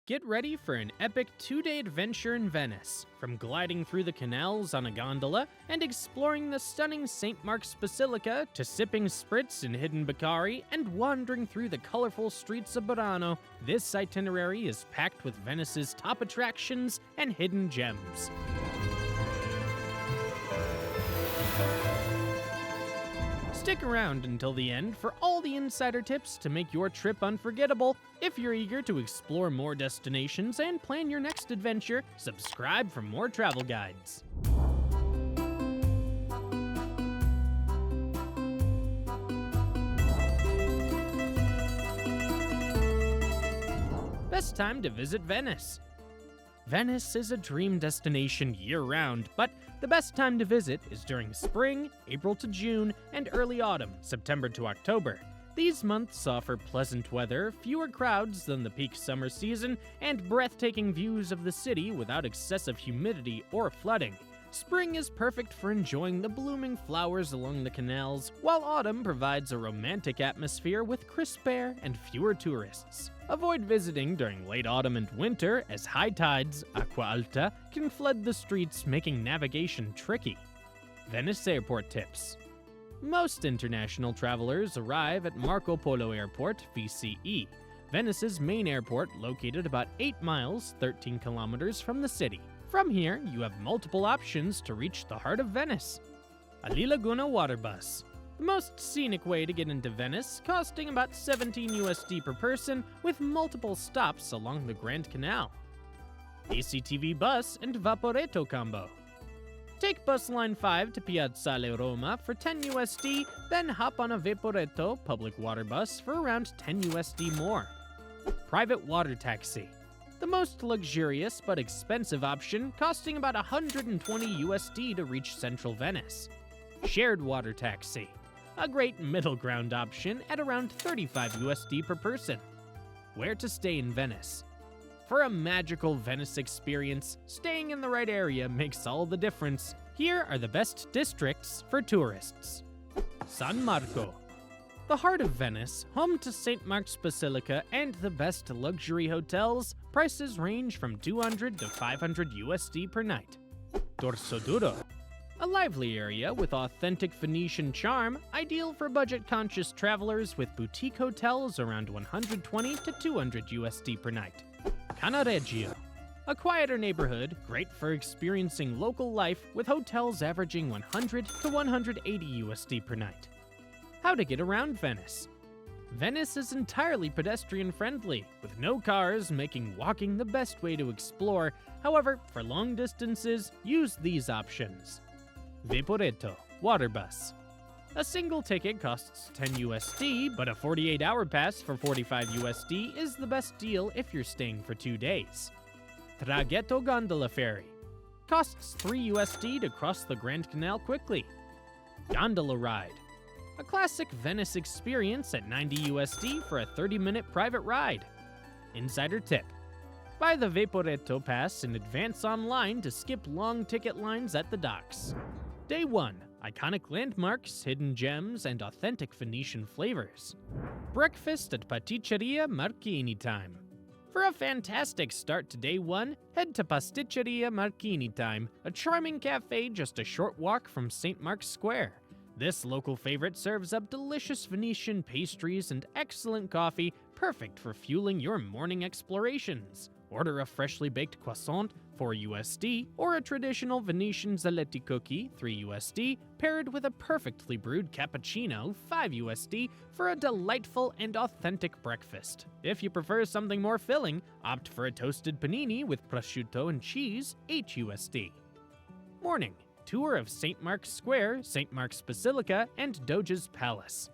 Get ready for an epic 2-day adventure in Venice, from gliding through the canals on a gondola and exploring the stunning St. Mark's Basilica to sipping spritz in hidden Baccari and wandering through the colorful streets of Burano. This itinerary is packed with Venice's top attractions and hidden gems. Stick around until the end for all the insider tips to make your trip unforgettable. If you're eager to explore more destinations and plan your next adventure, subscribe for more travel guides. Best time to visit Venice. Venice is a dream destination year-round, but the best time to visit is during spring, April to June, and early autumn, September to October. These months offer pleasant weather, fewer crowds than the peak summer season, and breathtaking views of the city without excessive humidity or flooding. Spring is perfect for enjoying the blooming flowers along the canals, while autumn provides a romantic atmosphere with crisp air and fewer tourists. Avoid visiting during late autumn and winter, as high tides, acqua alta, can flood the streets, making navigation tricky. Venice Airport tips. Most international travelers arrive at Marco Polo Airport, VCE, Venice's main airport located about 8 miles, 13 kilometers from the city. From here, you have multiple options to reach the heart of Venice. Ali Laguna Water Bus. The most scenic way to get into Venice, costing about $17 per person, with multiple stops along the Grand Canal. ACTV Bus and Vaporetto combo. Take bus line 5 to Piazzale Roma for $10, then hop on a Vaporetto public water bus for around $10 more. Private water taxi. The most luxurious but expensive option, costing about $120 to reach central Venice. Shared water taxi. A great middle ground option at around $35 per person. Where to stay in Venice. For a magical Venice experience, staying in the right area makes all the difference. Here are the best districts for tourists. San Marco. The heart of Venice, home to St. Mark's Basilica and the best luxury hotels, prices range from $200 to $500 per night. Dorsoduro. A lively area with authentic Venetian charm, ideal for budget-conscious travelers with boutique hotels around $120 to $200 per night. Cannaregio. A quieter neighborhood, great for experiencing local life with hotels averaging $100 to $180 per night. How to get around Venice. Venice is entirely pedestrian-friendly, with no cars making walking the best way to explore. However, for long distances, use these options. Vaporetto, water bus. A single ticket costs $10, but a 48-hour pass for $45 is the best deal if you're staying for 2 days. Traghetto gondola ferry. Costs $3 to cross the Grand Canal quickly. Gondola ride. A classic Venice experience at $90 for a 30-minute private ride. Insider tip. Buy the Vaporetto pass in advance online to skip long ticket lines at the docks. Day 1. Iconic landmarks, hidden gems, and authentic Venetian flavors. Breakfast at Pasticceria Marchini time. For a fantastic start to day 1, head to Pasticceria Marchini time, a charming cafe just a short walk from St. Mark's Square. This local favorite serves up delicious Venetian pastries and excellent coffee, perfect for fueling your morning explorations. Order a freshly baked croissant, $4, or a traditional Venetian zaletti cookie, $3, paired with a perfectly brewed cappuccino, $5, for a delightful and authentic breakfast. If you prefer something more filling, opt for a toasted panini with prosciutto and cheese, $8. Morning. Tour of St. Mark's Square, St. Mark's Basilica, and Doge's Palace.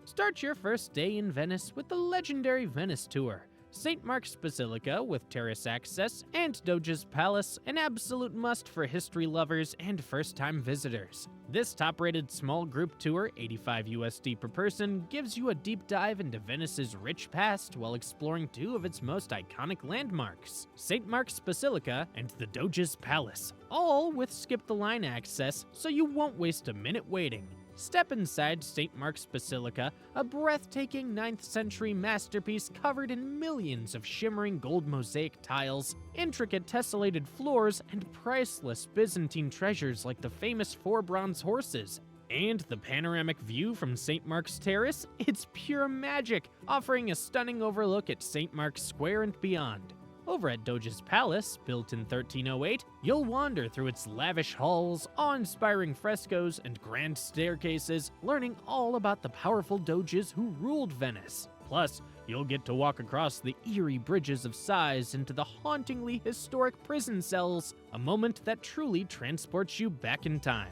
Start your first day in Venice with the legendary Venice Tour. St. Mark's Basilica with terrace access and Doge's Palace, an absolute must for history lovers and first-time visitors. This top-rated small group tour, $85 per person, gives you a deep dive into Venice's rich past while exploring 2 of its most iconic landmarks, St. Mark's Basilica and the Doge's Palace, all with skip-the-line access, so you won't waste a minute waiting. Step inside St. Mark's Basilica, a breathtaking 9th century masterpiece covered in millions of shimmering gold mosaic tiles, intricate tessellated floors, and priceless Byzantine treasures like the famous 4 bronze horses. And the panoramic view from St. Mark's Terrace? It's pure magic, offering a stunning overlook at St. Mark's Square and beyond. Over at Doge's Palace, built in 1308, you'll wander through its lavish halls, awe-inspiring frescoes, and grand staircases, learning all about the powerful doges who ruled Venice. Plus, you'll get to walk across the eerie bridges of sighs into the hauntingly historic prison cells, a moment that truly transports you back in time.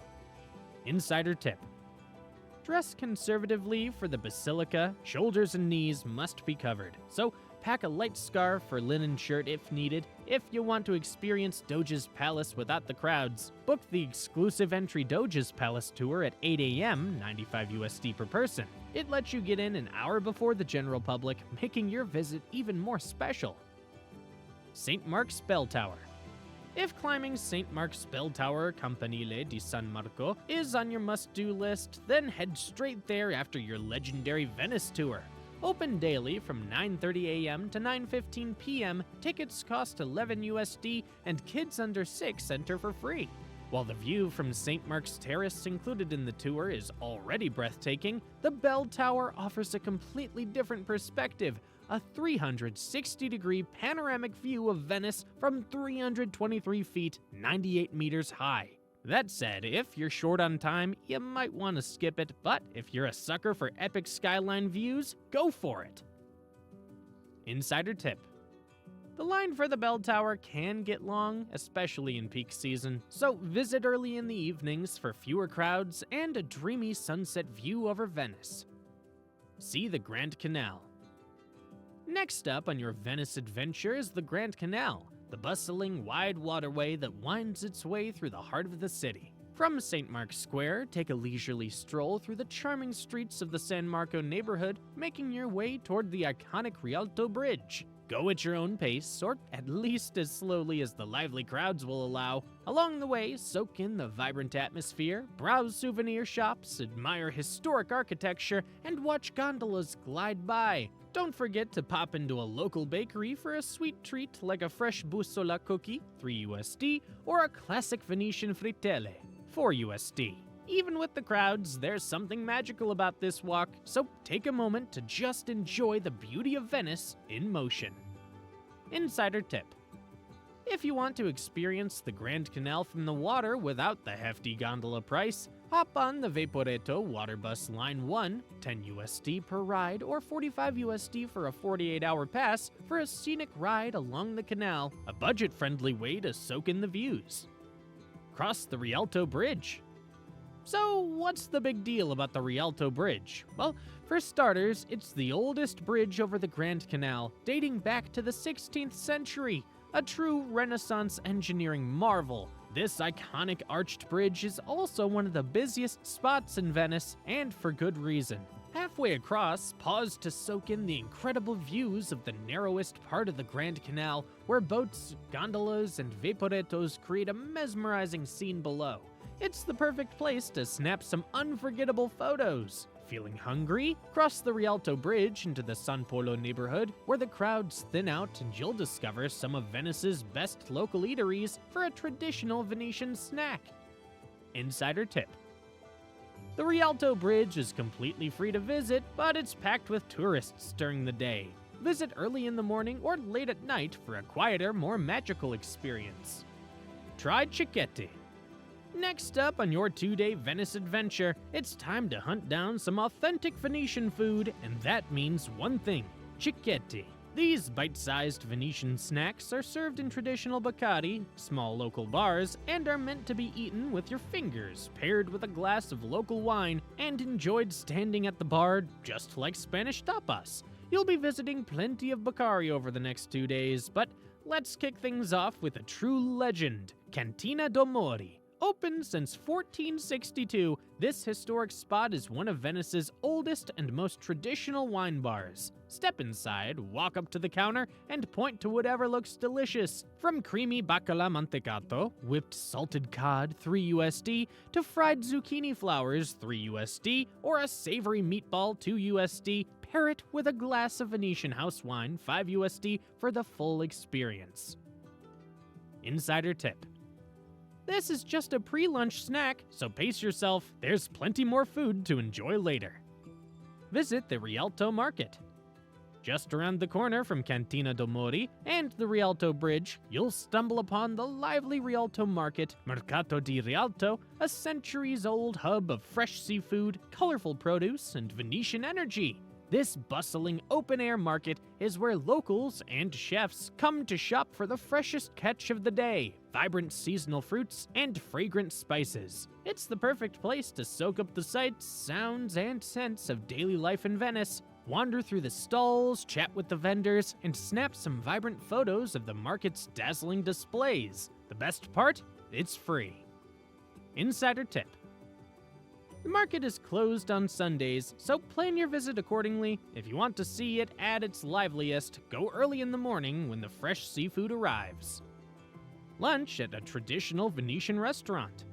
Insider tip: dress conservatively for the basilica, shoulders and knees must be covered, so pack a light scarf or linen shirt if needed. If you want to experience Doge's Palace without the crowds, book the exclusive entry Doge's Palace tour at 8 a.m., $95 USD per person. It lets you get in an hour before the general public, making your visit even more special. St. Mark's Bell Tower. If climbing St. Mark's Bell Tower, Campanile di San Marco, is on your must-do list, then head straight there after your legendary Venice tour. Open daily from 9:30 a.m. to 9:15 p.m., tickets cost $11 USD, and kids under 6 enter for free. While the view from St. Mark's Terrace included in the tour is already breathtaking, the Bell Tower offers a completely different perspective, a 360-degree panoramic view of Venice from 323 feet, 98 meters high. That said, if you're short on time, you might want to skip it, but if you're a sucker for epic skyline views, go for it. Insider tip: the line for the bell tower can get long, especially in peak season, so visit early in the evenings for fewer crowds and a dreamy sunset view over Venice. See the Grand Canal. Next up on your Venice adventure is the Grand Canal, the bustling, wide waterway that winds its way through the heart of the city. From St. Mark's Square, take a leisurely stroll through the charming streets of the San Marco neighborhood, making your way toward the iconic Rialto Bridge. Go at your own pace, or at least as slowly as the lively crowds will allow. Along the way, soak in the vibrant atmosphere, browse souvenir shops, admire historic architecture, and watch gondolas glide by. Don't forget to pop into a local bakery for a sweet treat like a fresh bussola cookie, $3 USD, or a classic Venetian frittelle, $4 USD. Even with the crowds, there's something magical about this walk, so take a moment to just enjoy the beauty of Venice in motion. Insider tip: if you want to experience the Grand Canal from the water without the hefty gondola price, hop on the Vaporetto Water Bus Line 1, $10 USD per ride, or $45 USD for a 48-hour pass for a scenic ride along the canal, a budget-friendly way to soak in the views. Cross the Rialto Bridge. So, what's the big deal about the Rialto Bridge? Well, for starters, it's the oldest bridge over the Grand Canal, dating back to the 16th century, a true Renaissance engineering marvel. This iconic arched bridge is also one of the busiest spots in Venice, and for good reason. Halfway across, pause to soak in the incredible views of the narrowest part of the Grand Canal, where boats, gondolas, and vaporettos create a mesmerizing scene below. It's the perfect place to snap some unforgettable photos. Feeling hungry? Cross the Rialto Bridge into the San Polo neighborhood, where the crowds thin out and you'll discover some of Venice's best local eateries for a traditional Venetian snack. Insider tip: the Rialto Bridge is completely free to visit, but it's packed with tourists during the day. Visit early in the morning or late at night for a quieter, more magical experience. Try cicchetti. Next up on your 2-day Venice adventure, it's time to hunt down some authentic Venetian food, and that means one thing: cicchetti. These bite-sized Venetian snacks are served in traditional Bacardi, small local bars, and are meant to be eaten with your fingers, paired with a glass of local wine, and enjoyed standing at the bar just like Spanish tapas. You'll be visiting plenty of Bacardi over the next 2 days, but let's kick things off with a true legend, Cantina do Mori, Open since 1462, this historic spot is one of Venice's oldest and most traditional wine bars. Step inside, walk up to the counter, and point to whatever looks delicious. From creamy baccalà mantecato, whipped salted cod, $3 to fried zucchini flowers, $3 or a savory meatball, $2. Pair it with a glass of Venetian house wine, $5 for the full experience. Insider tip. This is just a pre-lunch snack, so pace yourself, there's plenty more food to enjoy later. Visit the Rialto Market. Just around the corner from Cantina do Mori and the Rialto Bridge, you'll stumble upon the lively Rialto Market, Mercato di Rialto, a centuries-old hub of fresh seafood, colorful produce, and Venetian energy. This bustling open-air market is where locals and chefs come to shop for the freshest catch of the day, vibrant seasonal fruits, and fragrant spices. It's the perfect place to soak up the sights, sounds, and scents of daily life in Venice, wander through the stalls, chat with the vendors, and snap some vibrant photos of the market's dazzling displays. The best part? It's free. Insider tip. The market is closed on Sundays, so plan your visit accordingly. If you want to see it at its liveliest, go early in the morning when the fresh seafood arrives. Lunch at a traditional Venetian restaurant.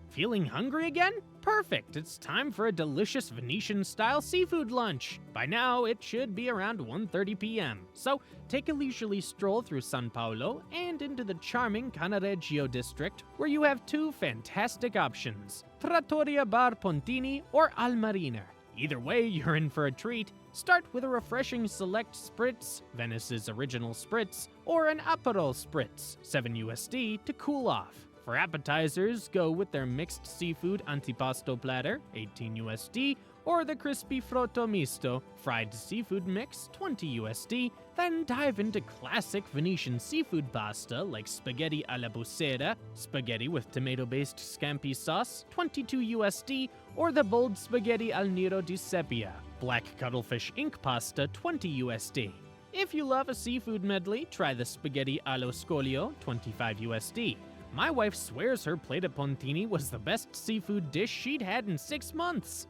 Feeling hungry again? Perfect! It's time for a delicious Venetian-style seafood lunch. By now, it should be around 1:30 p.m., so take a leisurely stroll through San Paolo and into the charming Cannaregio district, where you have two fantastic options, Trattoria Bar Pontini or Al Mariner. Either way, you're in for a treat. Start with a refreshing select spritz, Venice's original spritz, or an Aperol spritz, $7 to cool off. For appetizers, go with their mixed seafood antipasto platter, $18, or the crispy frotto misto, fried seafood mix, $20. Then dive into classic Venetian seafood pasta like spaghetti alla busera, spaghetti with tomato-based scampi sauce, $22, or the bold spaghetti al nero di seppia, black cuttlefish ink pasta, $20. If you love a seafood medley, try the spaghetti allo scoglio, $25. My wife swears her plate at Pontini was the best seafood dish she'd had in 6 months.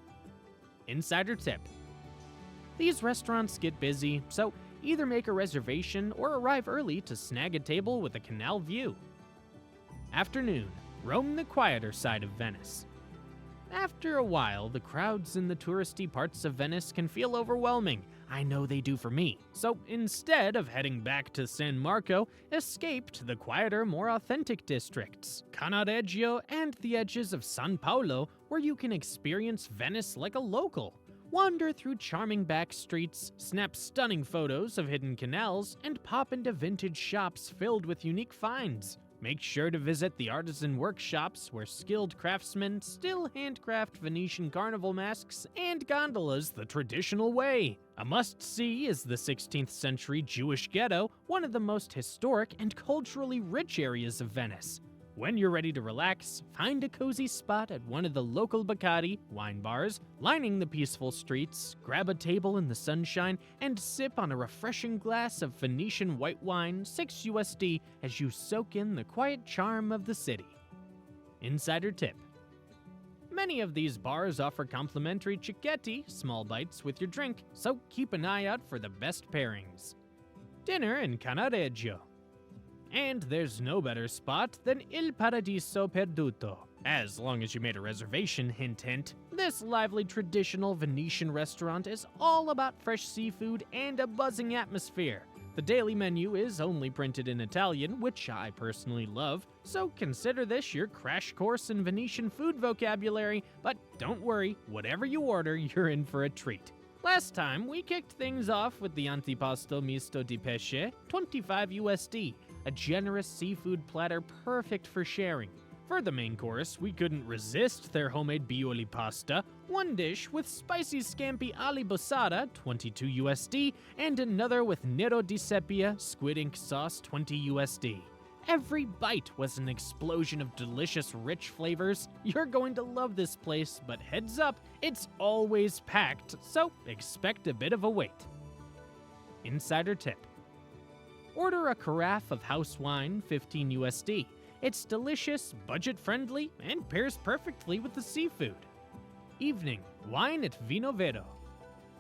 Insider tip. These restaurants get busy, so either make a reservation or arrive early to snag a table with a canal view. Afternoon. Roam the quieter side of Venice. After a while, the crowds in the touristy parts of Venice can feel overwhelming. I know they do for me. So instead of heading back to San Marco, escape to the quieter, more authentic districts, Cannaregio and the edges of San Paolo, where you can experience Venice like a local. Wander through charming back streets, snap stunning photos of hidden canals, and pop into vintage shops filled with unique finds. Make sure to visit the artisan workshops where skilled craftsmen still handcraft Venetian carnival masks and gondolas the traditional way. A must-see is the 16th century Jewish ghetto, one of the most historic and culturally rich areas of Venice. When you're ready to relax, find a cozy spot at one of the local Bacardi wine bars, lining the peaceful streets, grab a table in the sunshine, and sip on a refreshing glass of Venetian white wine, $6 as you soak in the quiet charm of the city. Insider tip. Many of these bars offer complimentary cicchetti, small bites with your drink, so keep an eye out for the best pairings. Dinner in Cannaregio. And there's no better spot than Il Paradiso Perduto. As long as you made a reservation, hint hint, this lively traditional Venetian restaurant is all about fresh seafood and a buzzing atmosphere. The daily menu is only printed in Italian, which I personally love, so consider this your crash course in Venetian food vocabulary, but don't worry, whatever you order, you're in for a treat. Last time, we kicked things off with the antipasto misto di pesce, $25, a generous seafood platter perfect for sharing. For the main course, we couldn't resist their homemade bioli pasta, one dish with spicy scampi alla busara, $22, and another with nero di seppia, squid ink sauce, $20. Every bite was an explosion of delicious, rich flavors. You're going to love this place, but heads up, it's always packed, so expect a bit of a wait. Insider tip. Order a carafe of house wine, $15. It's delicious, budget-friendly, and pairs perfectly with the seafood. Evening, wine at Vino Vero.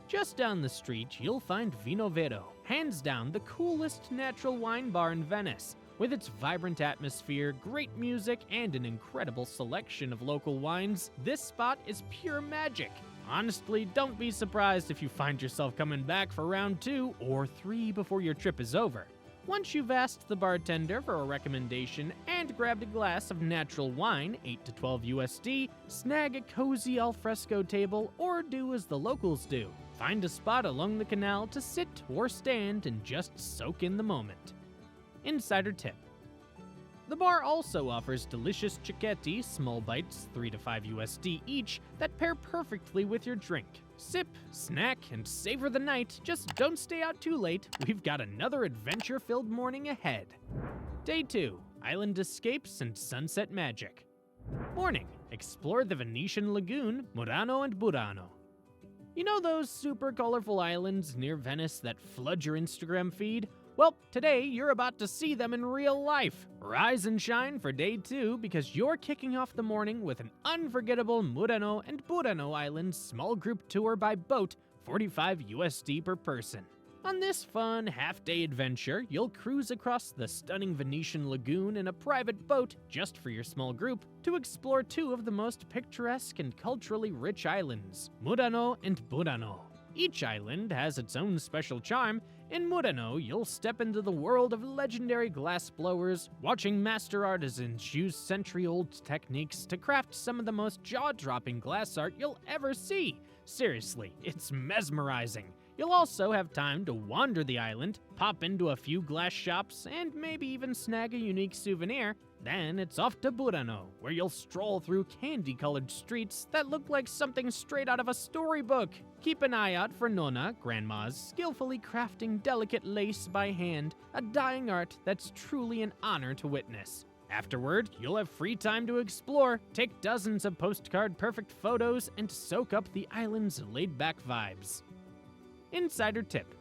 Just down the street, you'll find Vino Vero, hands down the coolest natural wine bar in Venice. With its vibrant atmosphere, great music, and an incredible selection of local wines, this spot is pure magic. Honestly, don't be surprised if you find yourself coming back for round 2 or 3 before your trip is over. Once you've asked the bartender for a recommendation and grabbed a glass of natural wine, 8 to 12 USD, snag a cozy alfresco table or do as the locals do. Find a spot along the canal to sit or stand and just soak in the moment. Insider tip. The bar also offers delicious cicchetti, small bites, 3 to 5 USD each, that pair perfectly with your drink. Sip, snack, and savor the night. Just don't stay out too late. We've got another adventure-filled morning ahead. Day 2, Island Escapes and Sunset Magic. Morning, explore the Venetian lagoon, Murano and Burano. You know those super colorful islands near Venice that flood your Instagram feed? Well, today you're about to see them in real life. Rise and shine for day 2 because you're kicking off the morning with an unforgettable Murano and Burano Islands small group tour by boat, 45 USD per person. On this fun half-day adventure, you'll cruise across the stunning Venetian lagoon in a private boat just for your small group to explore 2 of the most picturesque and culturally rich islands, Murano and Burano. Each island has its own special charm. In Murano, you'll step into the world of legendary glass blowers, watching master artisans use century-old techniques to craft some of the most jaw-dropping glass art you'll ever see. Seriously, it's mesmerizing. You'll also have time to wander the island, pop into a few glass shops, and maybe even snag a unique souvenir. Then it's off to Burano, where you'll stroll through candy-colored streets that look like something straight out of a storybook. Keep an eye out for Nonna, grandmas, skillfully crafting delicate lace by hand, a dying art that's truly an honor to witness. Afterward, you'll have free time to explore, take dozens of postcard-perfect photos, and soak up the island's laid-back vibes. Insider tip.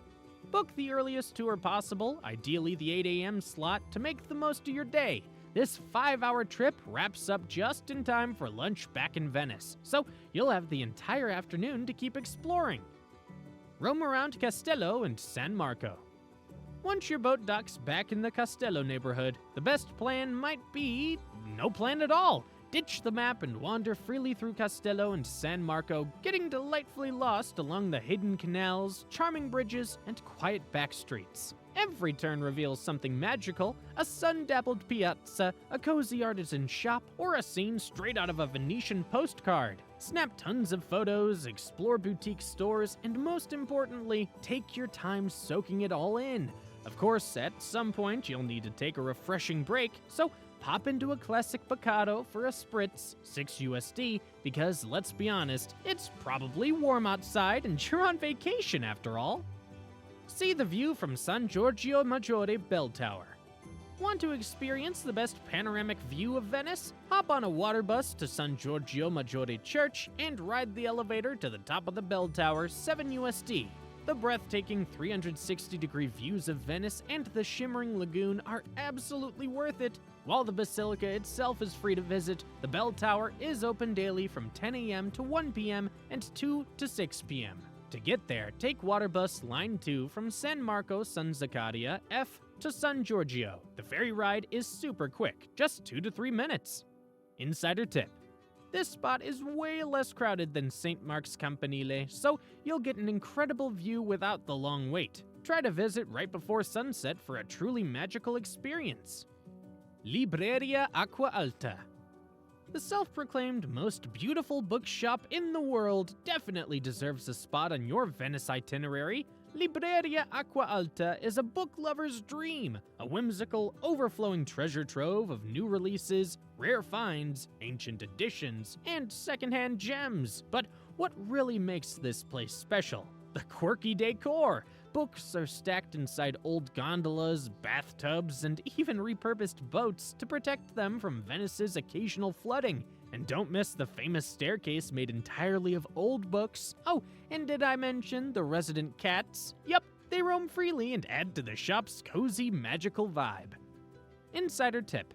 Book the earliest tour possible, ideally the 8 a.m. slot, to make the most of your day. This 5-hour trip wraps up just in time for lunch back in Venice, so you'll have the entire afternoon to keep exploring. Roam around Castello and San Marco. Once your boat docks back in the Castello neighborhood, the best plan might be no plan at all. Ditch the map and wander freely through Castello and San Marco, getting delightfully lost along the hidden canals, charming bridges, and quiet back streets. Every turn reveals something magical, a sun-dappled piazza, a cozy artisan shop, or a scene straight out of a Venetian postcard. Snap tons of photos, explore boutique stores, and most importantly, take your time soaking it all in. Of course, at some point, you'll need to take a refreshing break, so pop into a classic Baccato for a spritz, 6 USD, because let's be honest, it's probably warm outside and you're on vacation after all. See the view from San Giorgio Maggiore Bell Tower. Want to experience the best panoramic view of Venice? Hop on a water bus to San Giorgio Maggiore Church and ride the elevator to the top of the bell tower, 7 USD. The breathtaking 360-degree views of Venice and the shimmering lagoon are absolutely worth it. While the basilica itself is free to visit, the bell tower is open daily from 10 a.m. to 1 p.m. and 2 to 6 p.m. To get there, take water bus line 2 from San Marco San Zaccaria F to San Giorgio. The ferry ride is super quick, just 2 to 3 minutes. Insider tip. This spot is way less crowded than St. Mark's Campanile, so you'll get an incredible view without the long wait. Try to visit right before sunset for a truly magical experience. Libreria Acqua Alta. The self-proclaimed most beautiful bookshop in the world definitely deserves a spot on your Venice itinerary. Libreria Acqua Alta is a book lover's dream, a whimsical, overflowing treasure trove of new releases, rare finds, ancient editions, and secondhand gems. But what really makes this place special? The quirky decor. Books are stacked inside old gondolas, bathtubs, and even repurposed boats to protect them from Venice's occasional flooding. And don't miss the famous staircase made entirely of old books. Oh, and did I mention the resident cats? Yep, they roam freely and add to the shop's cozy, magical vibe. Insider tip.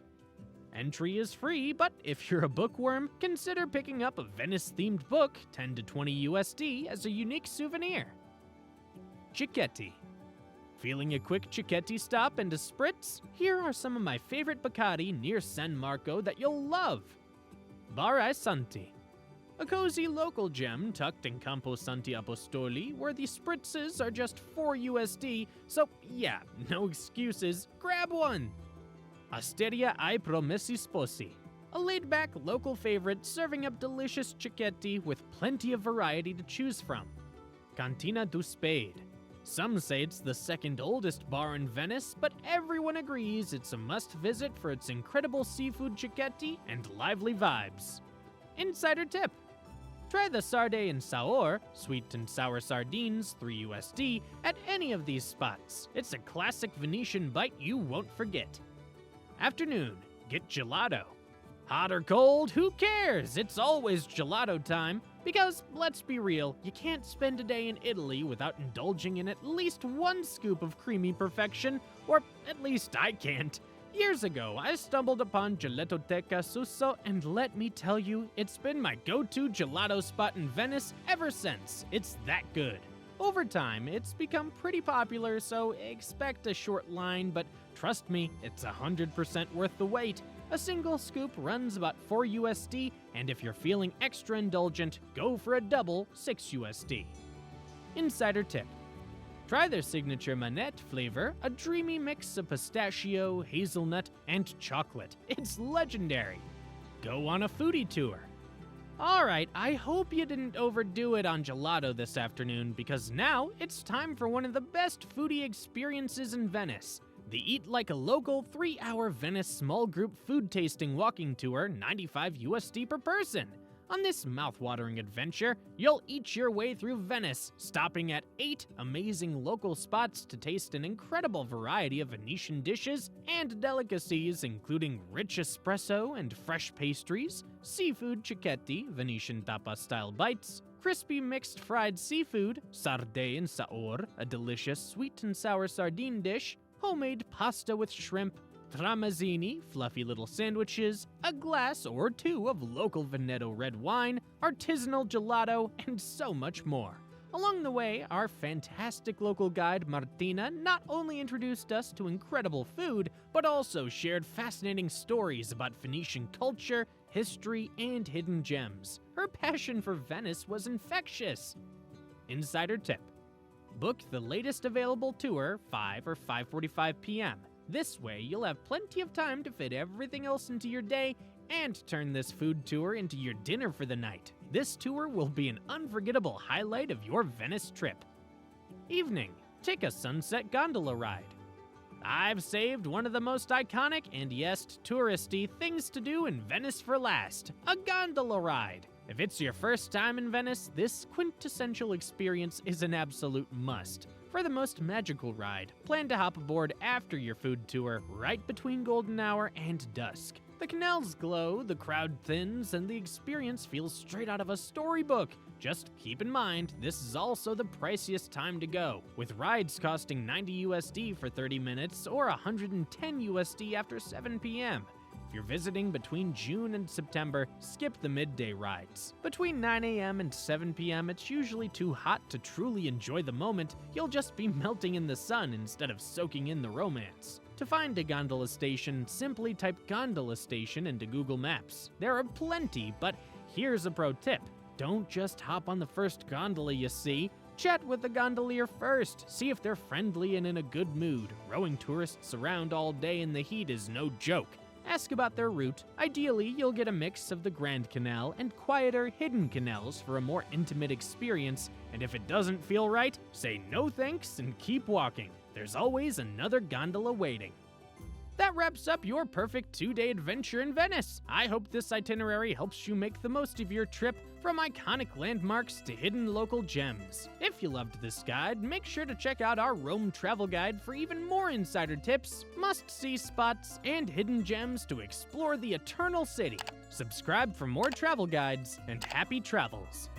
Entry is free, but if you're a bookworm, consider picking up a Venice-themed book, 10 to 20 USD, as a unique souvenir. Cicchetti. Feeling a quick Cicchetti stop and a spritz? Here are some of my favorite Bacardi near San Marco that you'll love. Bar ai Santi. A cozy local gem tucked in Campo Santi Apostoli where the spritzes are just 4 USD, so yeah, no excuses, grab one! Osteria ai Promessi Sposi. A laid-back local favorite serving up delicious Cicchetti with plenty of variety to choose from. Cantina du Spade. Some say it's the second oldest bar in Venice, but everyone agrees it's a must-visit for its incredible seafood Cicchetti and lively vibes. Insider tip. Try the sarde and saor, sweet and sour sardines, 3 USD, at any of these spots. It's a classic Venetian bite you won't forget. Afternoon, get gelato. Hot or cold, who cares? It's always gelato time. Because, let's be real, you can't spend a day in Italy without indulging in at least one scoop of creamy perfection, or at least I can't. Years ago, I stumbled upon Gelatoteca Susso, and let me tell you, it's been my go-to gelato spot in Venice ever since. It's that good. Over time, it's become pretty popular, so expect a short line, but trust me, it's 100% worth the wait. A single scoop runs about 4 USD, and if you're feeling extra indulgent, go for a double, 6 USD. Insider tip. Try their signature manette flavor, a dreamy mix of pistachio, hazelnut, and chocolate. It's legendary. Go on a foodie tour. Alright, I hope you didn't overdo it on gelato this afternoon, because now it's time for one of the best foodie experiences in Venice. The Eat Like a Local 3-hour Venice small group food tasting walking tour, 95 USD per person. On this mouth-watering adventure, you'll eat your way through Venice, stopping at 8 amazing local spots to taste an incredible variety of Venetian dishes and delicacies, including rich espresso and fresh pastries, seafood cicchetti, Venetian tapa-style bites, crispy mixed fried seafood, sarde and saor, a delicious sweet and sour sardine dish, homemade pasta with shrimp, tramezzini, fluffy little sandwiches, a glass or two of local Veneto red wine, artisanal gelato, and so much more. Along the way, our fantastic local guide Martina not only introduced us to incredible food, but also shared fascinating stories about Venetian culture, history, and hidden gems. Her passion for Venice was infectious. Insider tip. Book the latest available tour 5 or 5:45 p.m. This way, you'll have plenty of time to fit everything else into your day and turn this food tour into your dinner for the night. This tour will be an unforgettable highlight of your Venice trip. Evening, take a sunset gondola ride. I've saved one of the most iconic and yes, touristy things to do in Venice for last, a gondola ride. If it's your first time in Venice, this quintessential experience is an absolute must. For the most magical ride, plan to hop aboard after your food tour, right between golden hour and dusk. The canals glow, the crowd thins, and the experience feels straight out of a storybook. Just keep in mind, this is also the priciest time to go, with rides costing 90 USD for 30 minutes or 110 USD after 7 p.m. If you're visiting between June and September, skip the midday rides. Between 9 a.m. and 7 p.m., it's usually too hot to truly enjoy the moment. You'll just be melting in the sun instead of soaking in the romance. To find a gondola station, simply type gondola station into Google Maps. There are plenty, but here's a pro tip. Don't just hop on the first gondola you see. Chat with the gondolier first. See if they're friendly and in a good mood. Rowing tourists around all day in the heat is no joke. Ask about their route. Ideally, you'll get a mix of the Grand Canal and quieter, hidden canals for a more intimate experience, and if it doesn't feel right, say no thanks and keep walking. There's always another gondola waiting. That wraps up your perfect 2-day adventure in Venice. I hope this itinerary helps you make the most of your trip, from iconic landmarks to hidden local gems. If you loved this guide, make sure to check out our Rome travel guide for even more insider tips, must-see spots, and hidden gems to explore the eternal city. Subscribe for more travel guides, and happy travels.